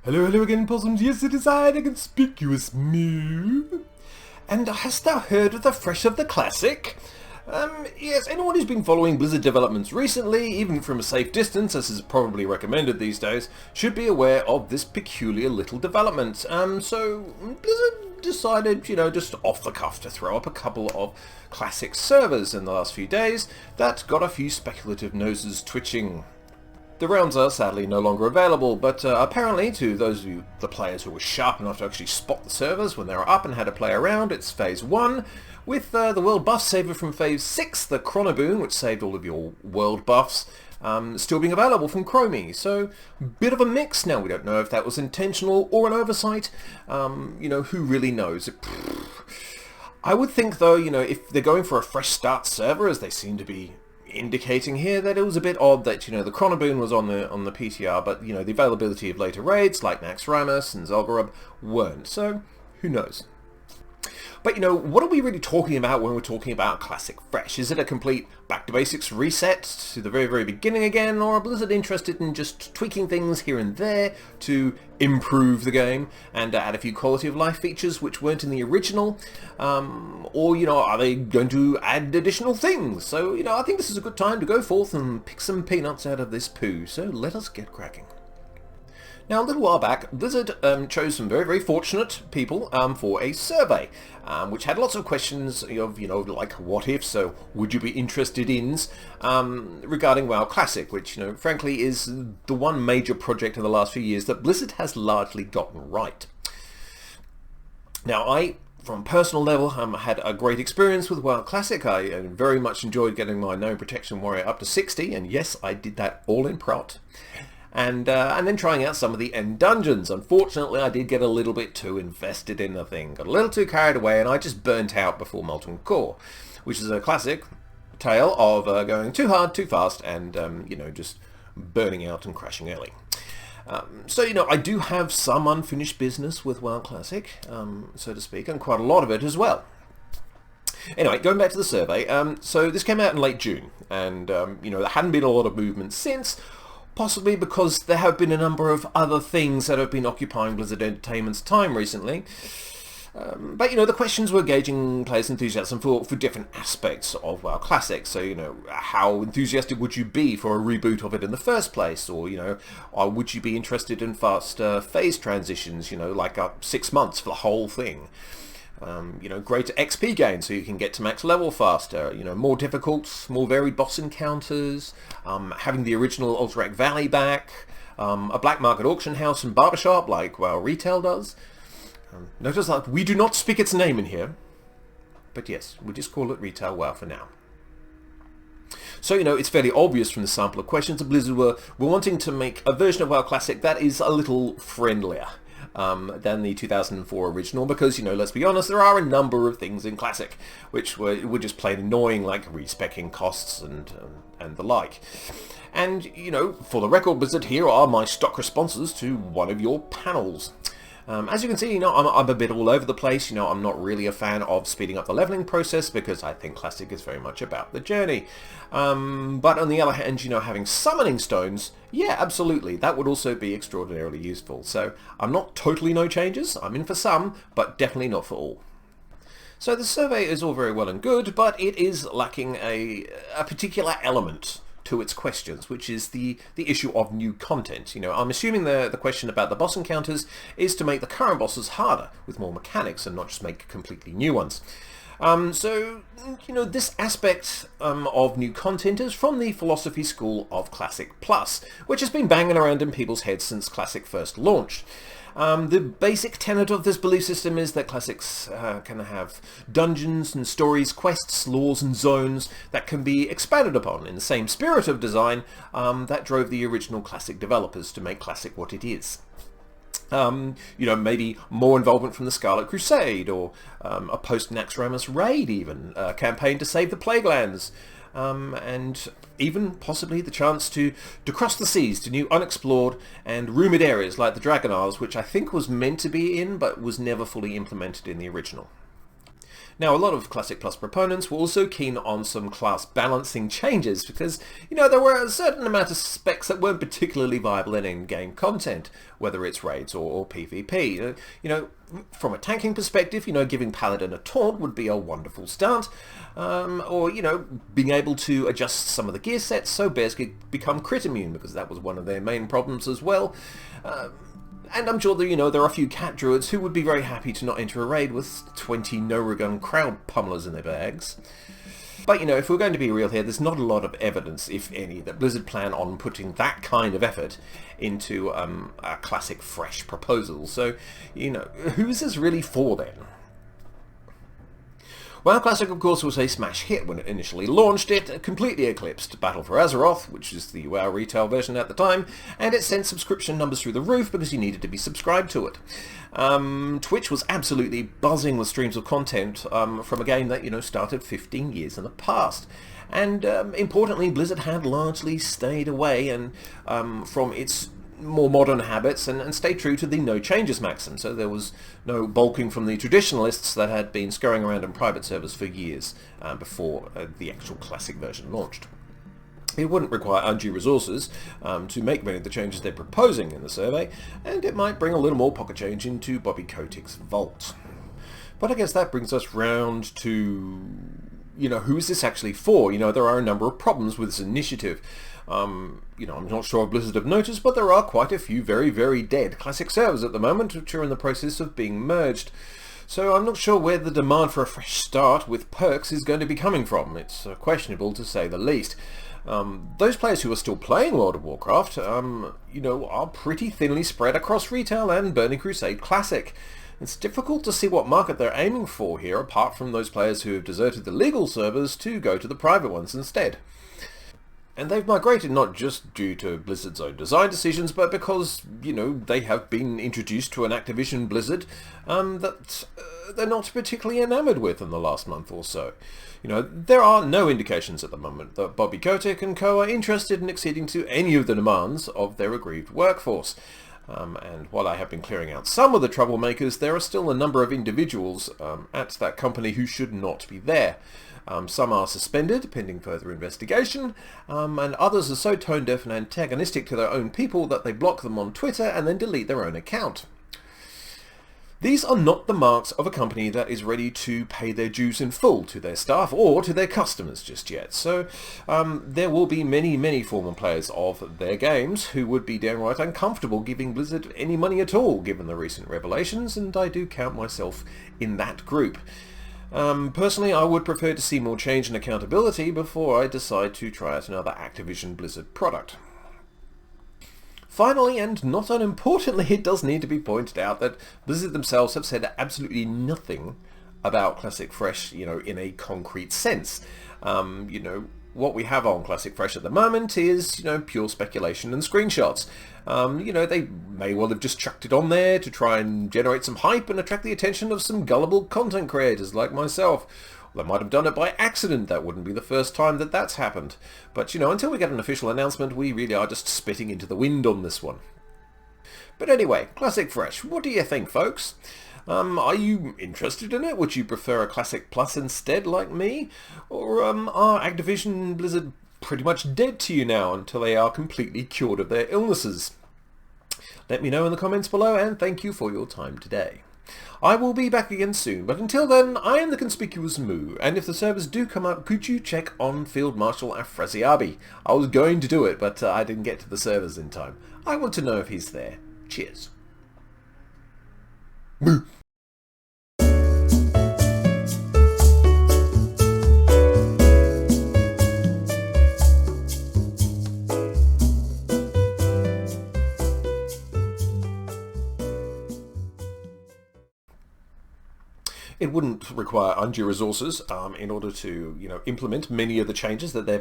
Hello again, possums. Yes, it is I, the conspicuous moo. And hast thou heard of the fresh of the classic? Yes, anyone who's been following Blizzard developments recently, even from a safe distance, as is probably recommended these days, should be aware of this peculiar little development. So Blizzard decided, just off the cuff to throw up a couple of classic servers in the last few days that got a few speculative noses twitching. The realms are sadly no longer available, but apparently to those of you, the players who were sharp enough to actually spot the servers when they were up and had to play around, it's Phase 1, with the world buff saver from Phase 6, the Chronoboon, which saved all of your world buffs, still being available from Chromie. So, bit of a mix. Now, we don't know if that was intentional or an oversight. Who really knows? I would think, though, if they're going for a fresh start server, as they seem to be indicating here, that it was a bit odd that the Chronoboon was on the PTR, but the availability of later raids like Naxxramas and Zul'Gurub weren't. So who knows? But what are we really talking about when we're talking about Classic Fresh? Is it a complete back to basics reset to the very beginning again, or are Blizzard interested in just tweaking things here and there to improve the game and add a few quality of life features which weren't in the original? Or are they going to add additional things? So I think this is a good time to go forth and pick some peanuts out of this poo. So let us get cracking. Now, a little while back, Blizzard chose some very fortunate people for a survey, which had lots of questions of, like what if, so would you be interested in, regarding WoW Classic, which, frankly is the one major project in the last few years that Blizzard has largely gotten right. Now, from a personal level, had a great experience with WoW Classic. I very much enjoyed getting my Gnome Protection Warrior up to 60, and yes, I did that all in prot. And then trying out some of the end dungeons. Unfortunately, I did get a little bit too invested in the thing. Got a little too carried away, and I just burnt out before Molten Core, which is a classic tale of going too hard, too fast, and, just burning out and crashing early. So, I do have some unfinished business with WoW Classic, so to speak, and quite a lot of it as well. Anyway, going back to the survey, so this came out in late June, and, there hadn't been a lot of movement since, possibly because there have been a number of other things that have been occupying Blizzard Entertainment's time recently. But, the questions were gauging players' enthusiasm for different aspects of WoW Classic. So, how enthusiastic would you be for a reboot of it in the first place? Or, or would you be interested in fast phase transitions, like 6 months for the whole thing? Greater XP gain so you can get to max level faster, more difficult, more varied boss encounters, having the original Alterac Valley back, a black market auction house and barbershop like WoW Retail does. Notice that we do not speak its name in here, but yes, we just call it Retail WoW for now. So, it's fairly obvious from the sample of questions that Blizzard were wanting to make a version of WoW Classic that is a little friendlier than the 2004 original, because, let's be honest, there are a number of things in Classic which were just plain annoying, like respecking costs and the like. And, for the record, Blizzard, here are my stock responses to one of your panels. As you can see, I'm a bit all over the place. I'm not really a fan of speeding up the leveling process because I think Classic is very much about the journey. But on the other hand, having summoning stones, yeah, absolutely, that would also be extraordinarily useful. So I'm not totally no changes. I'm in for some, but definitely not for all. So the survey is all very well and good, but it is lacking a particular element to its questions, which is the issue of new content. I'm assuming the question about the boss encounters is to make the current bosses harder with more mechanics and not just make completely new ones. So, this aspect of new content is from the philosophy school of Classic Plus, which has been banging around in people's heads since Classic first launched. The basic tenet of this belief system is that Classics can have dungeons and stories, quests, laws and zones that can be expanded upon in the same spirit of design that drove the original Classic developers to make Classic what it is. Maybe more involvement from the Scarlet Crusade, or a post-Naxxramas raid even, a campaign to save the Plaguelands, and even possibly the chance to cross the seas to new unexplored and rumoured areas like the Dragon Isles, which I think was meant to be in, but was never fully implemented in the original. Now, a lot of Classic Plus proponents were also keen on some class balancing changes because, there were a certain amount of specs that weren't particularly viable in in-game content, whether it's raids or PvP. From a tanking perspective, giving Paladin a taunt would be a wonderful start, or, being able to adjust some of the gear sets so bears could become crit immune, because that was one of their main problems as well. And I'm sure that, there are a few cat druids who would be very happy to not enter a raid with 20 no-regun crowd pummelers in their bags. But, if we're going to be real here, there's not a lot of evidence, if any, that Blizzard plan on putting that kind of effort into a Classic Fresh proposal. So, who's this really for then? WoW Classic, of course, was a smash hit when it initially launched. It completely eclipsed Battle for Azeroth, which is the WoW retail version at the time, and it sent subscription numbers through the roof because you needed to be subscribed to it. Twitch was absolutely buzzing with streams of content from a game that, started 15 years in the past. And importantly, Blizzard had largely stayed away and from its more modern habits and stayed true to the no changes maxim, so there was no bulking from the traditionalists that had been scurrying around in private servers for years before the actual classic version launched. It wouldn't require undue resources to make many of the changes they're proposing in the survey, and it might bring a little more pocket change into Bobby Kotick's vault. But I guess that brings us round to, who is this actually for? There are a number of problems with this initiative. I'm not sure if Blizzard have noticed, but there are quite a few very, very dead Classic servers at the moment, which are in the process of being merged. So I'm not sure where the demand for a fresh start with perks is going to be coming from. It's questionable, to say the least. Those players who are still playing World of Warcraft, are pretty thinly spread across retail and Burning Crusade Classic. It's difficult to see what market they're aiming for here, apart from those players who have deserted the legal servers to go to the private ones instead. And they've migrated not just due to Blizzard's own design decisions, but because, they have been introduced to an Activision Blizzard that they're not particularly enamored with in the last month or so. There are no indications at the moment that Bobby Kotick and co are interested in acceding to any of the demands of their aggrieved workforce. And while I have been clearing out some of the troublemakers, there are still a number of individuals at that company who should not be there. Some are suspended, pending further investigation, and others are so tone-deaf and antagonistic to their own people that they block them on Twitter and then delete their own account. These are not the marks of a company that is ready to pay their dues in full to their staff or to their customers just yet. So there will be many, many former players of their games who would be downright uncomfortable giving Blizzard any money at all, given the recent revelations, and I do count myself in that group. Personally, I would prefer to see more change and accountability before I decide to try out another Activision Blizzard product. Finally, and not unimportantly, it does need to be pointed out that Blizzard themselves have said absolutely nothing about Classic Fresh, in a concrete sense. What we have on Classic Fresh at the moment is, pure speculation and screenshots. They may well have just chucked it on there to try and generate some hype and attract the attention of some gullible content creators like myself. They might have done it by accident. That wouldn't be the first time that that's happened. But, until we get an official announcement, we really are just spitting into the wind on this one. But anyway, Classic Fresh, what do you think, folks? Are you interested in it? Would you prefer a Classic Plus instead, like me? Or are Activision Blizzard pretty much dead to you now until they are completely cured of their illnesses? Let me know in the comments below, and thank you for your time today. I will be back again soon, but until then, I am the Conspicuous Moo, and if the servers do come up, could you check on Field Marshal Afrasiabi? I was going to do it, but I didn't get to the servers in time. I want to know if he's there. Cheers. Moo. It wouldn't require undue resources in order to, implement many of the changes that they're